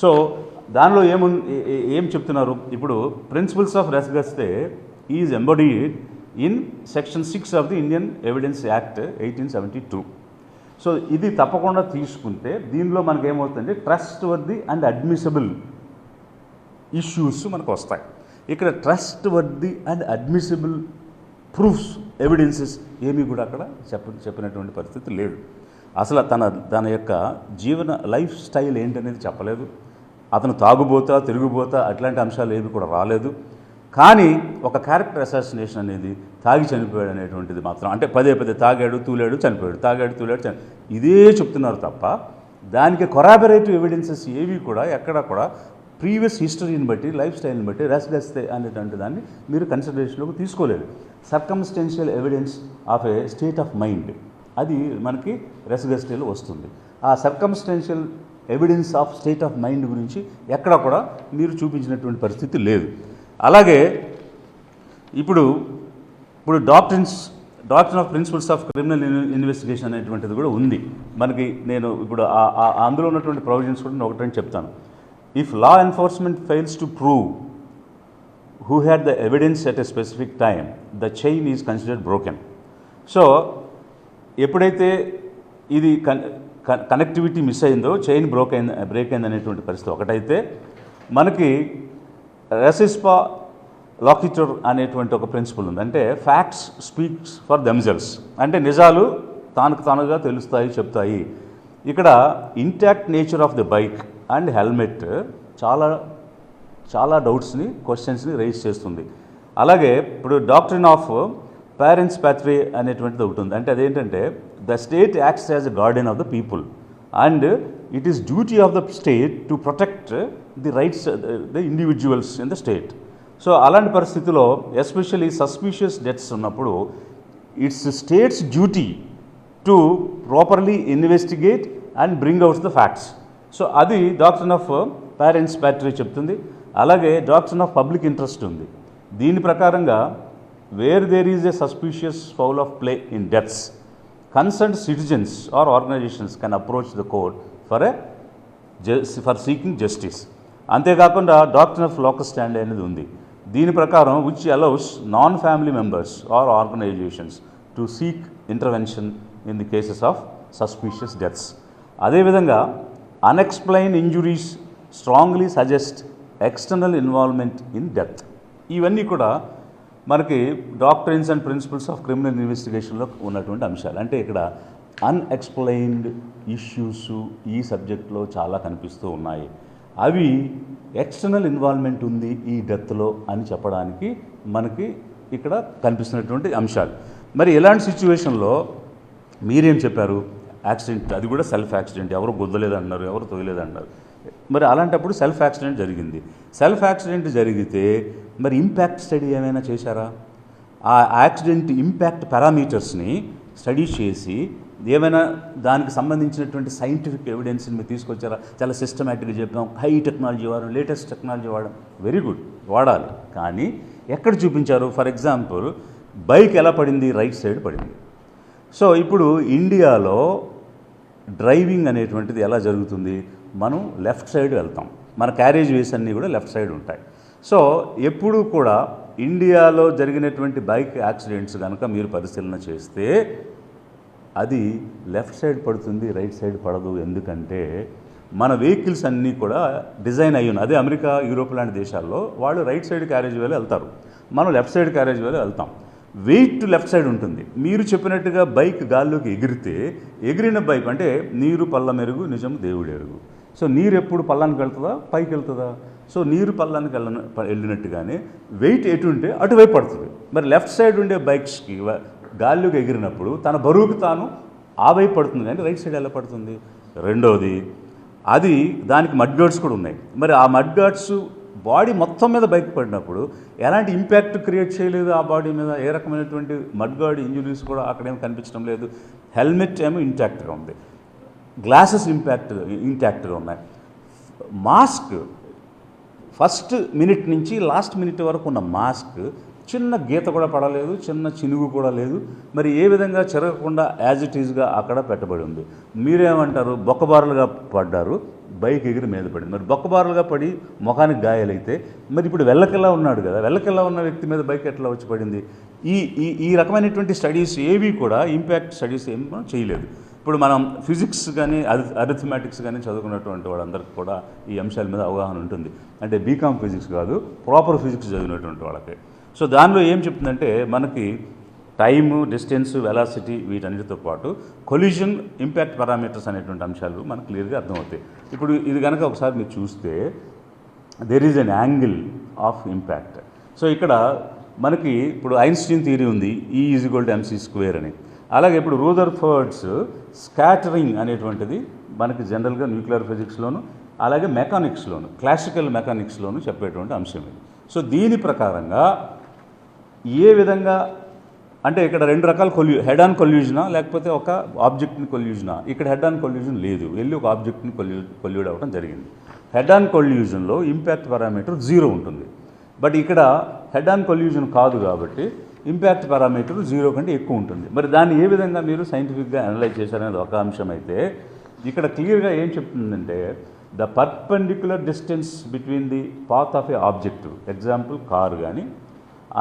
So దానిలో ఏం చెప్తున్నారు ఇప్పుడు principles of res gestae is embodied in section 6 of the Indian evidence act 1872. So ఇది తప్పకుండా తీసుకుంటే దీనిలో మనకు ఏమవుతుంది, trustworthy and admissible issues మనకు వస్తాయి. ఇక్కడ trustworthy and admissible proofs evidences ఏమీ కూడా అక్కడ చెప్పినటువంటి పరిస్థితి లేదు. అసలు తన యొక్క జీవన లైఫ్ స్టైల్ ఏంటనేది చెప్పలేదు. అతను తాగుబోతా తిరుగుబోతా అట్లాంటి అంశాలు ఏవి కూడా రాలేదు. కానీ ఒక క్యారెక్టర్ అసాసినేషన్ అనేది తాగి చనిపోయాడు అనేటువంటిది మాత్రం, అంటే పదే తాగాడు తూలాడు చనిపోయాడు, తాగాడు తూలాడు ఇదే చెప్తున్నారు తప్ప దానికి కొరాబరేటివ్ ఎవిడెన్సెస్ ఏవి కూడా ఎక్కడ కూడా ప్రీవియస్ హిస్టరీని బట్టి లైఫ్ స్టైల్ని బట్టి రెస్గస్తే అనేటువంటి దాన్ని మీరు కన్సిడరేషన్లోకి తీసుకోలేదు. Circumstantial evidence of a state of mind అది మనకి రెస్గస్తేలో వస్తుంది. ఆ circumstantial evidence of state of mind గురించి ఎక్కడ కూడా మీరు చూపించినటువంటి పరిస్థితి లేదు. అలాగే ఇప్పుడు doctrine of principles of criminal investigation అనేటువంటిది కూడా ఉంది మనకి. నేను ఇప్పుడు అందులో ఉన్నటువంటి ప్రొవిజన్స్ కూడా నేను ఒకటని చెప్తాను. If law enforcement fails to prove who had the evidence at a specific time, the chain is considered broken. So ఎప్పుడైతే ఇది కనెక్టివిటీ మిస్ అయిందో, చైన్ బ్రేక్ అయింది అనేటువంటి పరిస్థితి ఒకటైతే, మనకి రెసిస్పా లాకిటర్ అనేటువంటి ఒక ప్రిన్సిపల్ ఉంది. అంటే ఫ్యాక్ట్స్ స్పీక్స్ ఫర్ దెమ్సెల్వ్స్, అంటే నిజాలు తానుగా తెలుస్తాయి చెప్తాయి. ఇక్కడ intact nature of the bike and helmet చాలా డౌట్స్ని క్వశ్చన్స్ని రైజ్ చేస్తుంది. అలాగే ఇప్పుడు డాక్ట్రిన్ ఆఫ్ పేరెంట్స్ ప్యాట్రీ అనేటువంటిది ఒకటి ఉంది. అంటే అదేంటంటే the state acts as a guardian of the people and it is duty of the state to protect the rights the individuals in the state. So అలాంటి పరిస్థితిలో ఎస్పెషల్లీ సస్పీషియస్ డెత్స్ ఉన్నప్పుడు it's state's duty to properly investigate and bring out the facts. So అది doctrine of parens patriae చెప్తుంది. అలాగే doctrine of public interest ఉంది. దీని ప్రకారంగా where there is a suspicious foul of play in deaths, concerned citizens or organisations can approach the court for seeking justice. అంతేకాకుండా doctrine of locus stand అనేది ఉంది. దీని ప్రకారం which allows non family members or organisations to seek intervention in the cases of suspicious deaths. అదేవిధంగా unexplained injuries strongly suggest external involvement in death. ఇవన్నీ కూడా మనకి doctrines and principles of criminal ఇన్వెస్టిగేషన్లో ఉన్నటువంటి అంశాలు. అంటే ఇక్కడ అన్ఎక్స్ప్లెయిన్డ్ ఇష్యూస్ ఈ సబ్జెక్ట్లో చాలా కనిపిస్తూ ఉన్నాయి. అవి ఎక్స్టర్నల్ ఇన్వాల్వ్మెంట్ ఉంది ఈ డెత్లో అని చెప్పడానికి మనకి ఇక్కడ కనిపిస్తున్నటువంటి అంశాలు. మరి ఎలాంటి సిచ్యువేషన్లో మీరేం చెప్పారు, యాక్సిడెంట్, అది కూడా సెల్ఫ్ యాక్సిడెంట్, ఎవరు గుద్దలేదన్నారు, ఎవరు తొయలేదన్నారు. మరి అలాంటప్పుడు సెల్ఫ్ యాక్సిడెంట్ జరిగింది. సెల్ఫ్ యాక్సిడెంట్ జరిగితే మరి ఇంపాక్ట్ స్టడీ ఏమైనా చేశారా? ఆ యాక్సిడెంట్ ఇంపాక్ట్ పారామీటర్స్ని స్టడీ చేసి ఏమైనా దానికి సంబంధించినటువంటి సైంటిఫిక్ ఎవిడెన్స్ని మీరు తీసుకొచ్చారా? చాలా సిస్టమేటిక్గా చెప్పాం, హై టెక్నాలజీ వాడడం, లేటెస్ట్ టెక్నాలజీ వాడడం, వెరీ గుడ్, వాడాలి. కానీ ఎక్కడ చూపించారు? ఫర్ ఎగ్జాంపుల్ బైక్ ఎలా పడింది? రైట్ సైడ్ పడింది. సో ఇప్పుడు ఇండియాలో డ్రైవింగ్ అనేటువంటిది ఎలా జరుగుతుంది? మనం లెఫ్ట్ సైడ్ వెళ్తాం, మన క్యారేజ్ వేస్ అన్నీ కూడా లెఫ్ట్ సైడ్ ఉంటాయి. సో ఎప్పుడూ కూడా ఇండియాలో జరిగినటువంటి బైక్ యాక్సిడెంట్స్ కనుక మీరు పరిశీలన చేస్తే అది లెఫ్ట్ సైడ్ పడుతుంది, రైట్ సైడ్ పడదు. ఎందుకంటే మన వెహికల్స్ అన్నీ కూడా డిజైన్ అయ్యి ఉన్నాయి. అదే అమెరికా, యూరోప్ లాంటి దేశాల్లో వాళ్ళు రైట్ సైడ్ క్యారేజ్ వేలో వెళ్తారు, మనం లెఫ్ట్ సైడ్ క్యారేజ్ వేలో వెళ్తాం. వెయిట్ లెఫ్ట్ సైడ్ ఉంటుంది. మీరు చెప్పినట్టుగా బైక్ గాల్లోకి ఎగిరిన బైక్ అంటే నీరు పల్ల మెరుగు నిజం దేవుడు ఎరుగు. సో నీరు ఎప్పుడు పల్లానికి వెళ్తుందా, పైకి వెళ్తుందా? సో నీరు పల్లానికి వెళ్ళినట్టుగానే వెయిట్ ఎటు ఉంటే అటువైపు పడుతుంది. మరి లెఫ్ట్ సైడ్ ఉండే బైక్స్కి గాల్లోకి ఎగిరినప్పుడు తన బరువుకు తాను ఆ వైపు పడుతుంది, కానీ రైట్ సైడ్ ఎలా పడుతుంది? రెండవది, అది దానికి మడ్ గార్డ్స్ కూడా ఉన్నాయి. మరి ఆ మడ్ గార్డ్స్ బాడీ మొత్తం మీద బైక్ పడినప్పుడు ఎలాంటి ఇంపాక్ట్ క్రియేట్ చేయలేదు ఆ బాడీ మీద. ఏ రకమైనటువంటి మడ్ గార్డ్ ఇంజురీస్ కూడా అక్కడేమో కనిపించడం లేదు. హెల్మెట్ ఏమో ఇంటాక్ట్గా ఉంది, గ్లాసెస్ ఇంటాక్ట్గా ఉన్నాయి. మాస్క్ ఫస్ట్ మినిట్ నుంచి లాస్ట్ మినిట్ వరకు ఉన్న మాస్క్ చిన్న గీత కూడా పడలేదు, చిన్న చినుగు కూడా లేదు. మరి ఏ విధంగా చెరగకుండా యాజ్ ఇట్ ఈజ్గా అక్కడ పెట్టబడి ఉంది. మీరేమంటారు? బొక్కబారులుగా పడ్డారు, బైక్ ఎగిరి మీద పడింది. మరి బొక్కబారులుగా పడి ముఖానికి గాయాలైతే మరి ఇప్పుడు వెళ్ళకెల్లా ఉన్నాడు కదా, వెళ్ళకెల్లా ఉన్న వ్యక్తి మీద బైక్ ఎట్లా వచ్చి పడింది? ఈ ఈ ఈ రకమైనటువంటి స్టడీస్ ఏవి కూడా ఇంపాక్ట్ స్టడీస్ ఏమి మనం చేయలేదు. ఇప్పుడు మనం ఫిజిక్స్ కానీ అరిథమెటిక్స్ కానీ చదువుకున్నటువంటి వాళ్ళందరికీ కూడా ఈ అంశాల మీద అవగాహన ఉంటుంది. అంటే బీకామ్ ఫిజిక్స్ కాదు, ప్రాపర్ ఫిజిక్స్ చదివినటువంటి వాళ్ళకి. సో దానిలో ఏం చెప్తుందంటే మనకి టైము, డిస్టెన్స్, వెలాసిటీ వీటన్నిటితో పాటు కొలిజన్, ఇంపాక్ట్ పారామీటర్స్ అనేటువంటి అంశాలు మనకు క్లియర్గా అర్థమవుతాయి. ఇప్పుడు ఇది కనుక ఒకసారి మీరు చూస్తే there is an angle of impact. So ఇక్కడ మనకి ఇప్పుడు ఐన్స్టీన్ థియరీ ఉంది, E=mc² అని. అలాగే ఇప్పుడు రూదర్ఫర్డ్స్ స్కాటరింగ్ అనేటువంటిది మనకి జనరల్గా న్యూక్లియర్ ఫిజిక్స్లోను అలాగే మెకానిక్స్లోను, క్లాసికల్ మెకానిక్స్లోను చెప్పేటువంటి అంశం ఇది. సో దీని ప్రకారంగా ఏ విధంగా అంటే ఇక్కడ రెండు రకాల హెడ్ ఆన్ కొల్యూజనా లేకపోతే ఒక ఆబ్జెక్ట్ని కొల్యూజనా? ఇక్కడ హెడ్ ఆన్ కొల్యూజన్ లేదు, వెళ్ళి ఒక ఆబ్జెక్ట్ని కొల్యూడ్ అవ్వడం జరిగింది. హెడ్ ఆన్ కొల్యూజన్లో ఇంపాక్ట్ పారామీటర్ 0 ఉంటుంది. బట్ ఇక్కడ హెడ్ ఆన్ కొల్యూజన్ కాదు కాబట్టి ఇంపాక్ట్ పారామీటర్ 0 కంటే ఎక్కువ ఉంటుంది. మరి దాన్ని ఏ విధంగా మీరు సైంటిఫిక్గా అనలైజ్ చేశారనేది ఒక అంశం అయితే, ఇక్కడ క్లియర్గా ఏం చెప్తుందంటే the perpendicular distance between the path of a object, example car కానీ,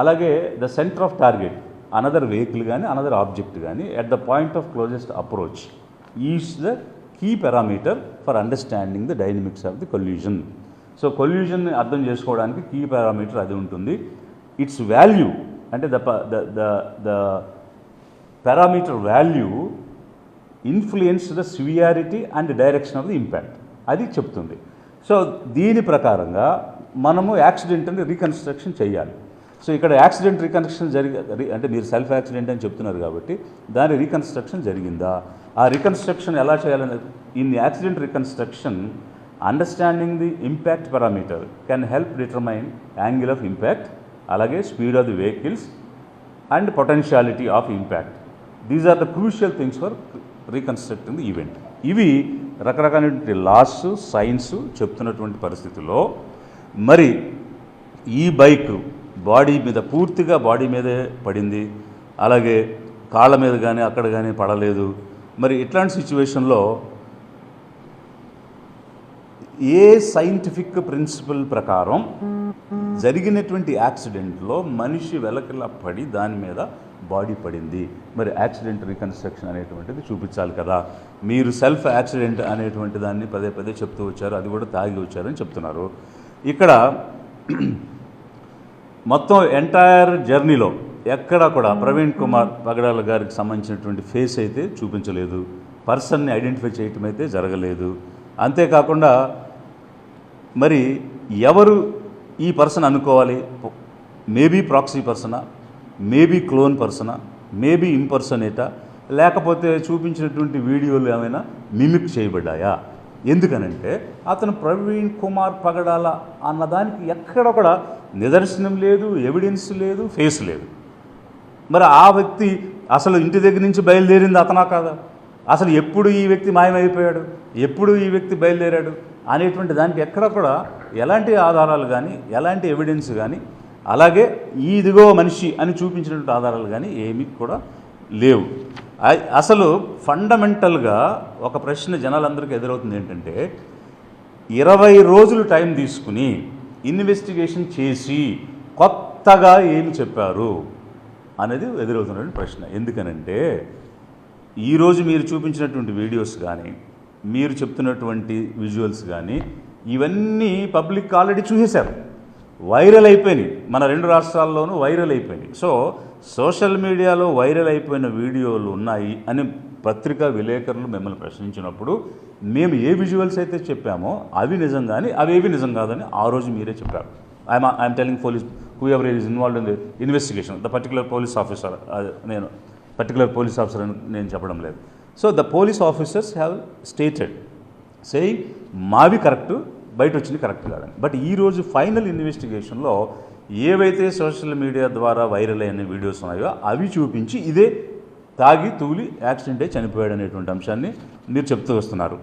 అలాగే the centre of target another vehicle కానీ అనదర్ ఆబ్జెక్ట్ కానీ at the point of closest approach is the key parameter for understanding the dynamics of the collusion. So కొల్యూజన్ని అర్థం చేసుకోవడానికి key parameter అది ఉంటుంది. Its value అంటే the parameter value influence the severity and direction of the impact అది చెప్తుంది. So దీని ప్రకారంగా మనము యాక్సిడెంట్ని రీకన్స్ట్రక్షన్ చేయాలి. సో ఇక్కడ యాక్సిడెంట్ రీకన్స్ట్రక్షన్ అంటే మీరు సెల్ఫ్ యాక్సిడెంట్ అని చెప్తున్నారు కాబట్టి దాని రీకన్స్ట్రక్షన్ జరిగిందా, ఆ రీకన్స్ట్రక్షన్ ఎలా చేయాలనేది in accident reconstruction understanding the impact parameter can help determine angle of impact, అలాగే speed of the vehicles and potentiality of impact. These are the crucial things for reconstructing the event. ఇవి రకరకాలైనటువంటి loss, science చెప్తున్నటువంటి పరిస్థితుల్లో మరి ఈ bike body మీద పూర్తిగా body మీదే పడింది, అలాగే కాళ్ళ మీద కానీ అక్కడ కానీ పడలేదు. మరి ఇట్లాంటి సిచ్యువేషన్లో ఏ సైంటిఫిక్ ప్రిన్సిపల్ ప్రకారం జరిగినటువంటి యాక్సిడెంట్లో మనిషి వెలకిలా పడి దాని మీద బాడీ పడింది, మరి యాక్సిడెంట్ రీకన్స్ట్రక్షన్ అనేటువంటిది చూపించాలి కదా. మీరు సెల్ఫ్ యాక్సిడెంట్ అనేటువంటి దాన్ని పదే పదే చెప్తూ వచ్చారు, అది కూడా తాగి వచ్చారని చెప్తున్నారు. ఇక్కడ మొత్తం ఎంటైర్ జర్నీలో ఎక్కడా కూడా ప్రవీణ్ కుమార్ పగడాల గారికి సంబంధించినటువంటి ఫేస్ అయితే చూపించలేదు, పర్సన్ని ఐడెంటిఫై చేయటం అయితే జరగలేదు. అంతేకాకుండా మరి ఎవరు ఈ పర్సన్ అనుకోవాలి? మేబీ ప్రాక్సీ పర్సనా, మేబీ క్లోన్ పర్సనా, మేబీ ఇంపర్సనేటా, లేకపోతే చూపించినటువంటి వీడియోలు ఏమైనా మిమిక్ చేయబడ్డాయా? ఎందుకనంటే అతను ప్రవీణ్ కుమార్ పగడాల అన్నదానికి ఎక్కడ కూడా నిదర్శనం లేదు, ఎవిడెన్స్ లేదు, ఫేస్ లేదు. మరి ఆ వ్యక్తి అసలు ఇంటి దగ్గర నుంచి బయలుదేరింది అతనా కాదా? అసలు ఎప్పుడు ఈ వ్యక్తి మాయమైపోయాడు, ఎప్పుడు ఈ వ్యక్తి బయలుదేరాడు అనేటువంటి దానికి ఎక్కడ కూడా ఎలాంటి ఆధారాలు కానీ ఎలాంటి ఎవిడెన్స్ కానీ, అలాగే ఇదిగో మనిషి అని చూపించినటువంటి ఆధారాలు కానీ ఏమీ కూడా లేవు. అసలు ఫండమెంటల్గా ఒక ప్రశ్న జనాలందరికీ ఎదురవుతుంది ఏంటంటే 20 రోజులు టైం తీసుకుని ఇన్వెస్టిగేషన్ చేసి కొత్తగా ఏమి చెప్పారు అనేది ఎదురవుతున్నటువంటి ప్రశ్న. ఎందుకనంటే ఈరోజు మీరు చూపించినటువంటి వీడియోస్ కానీ మీరు చెప్తున్నటువంటి విజువల్స్ కానీ ఇవన్నీ పబ్లిక్ ఆల్రెడీ చూసేశారు, వైరల్ అయిపోయినాయి, మన 2 రాష్ట్రాల్లోనూ వైరల్ అయిపోయినాయి. సో సోషల్ మీడియాలో వైరల్ అయిపోయిన వీడియోలు ఉన్నాయి అని పత్రికా విలేకరులు మిమ్మల్ని ప్రశ్నించినప్పుడు మేము ఏ విజువల్స్ అయితే చెప్పామో అవి నిజం కానీ అవేవి నిజం కాదని ఆ రోజు మీరే చెప్పారు. I'm telling police who ever is involved in the investigation, the particular police officer, నేను పర్టికులర్ పోలీస్ ఆఫీసర్ అని నేను చెప్పడం లేదు. So the police officers have stated saying మావి కరెక్టు, బయట వచ్చింది కరెక్ట్ కాదని. బట్ ఈరోజు ఫైనల్ ఇన్వెస్టిగేషన్లో ఏవైతే సోషల్ మీడియా ద్వారా వైరల్ అయిన వీడియోస్ ఉన్నాయో అవి చూపించి ఇదే తాగి తూలి యాక్సిడెంట్ అయి చనిపోయాడు అనేటువంటి అంశాన్ని మీరు చెప్తూ వస్తున్నారు.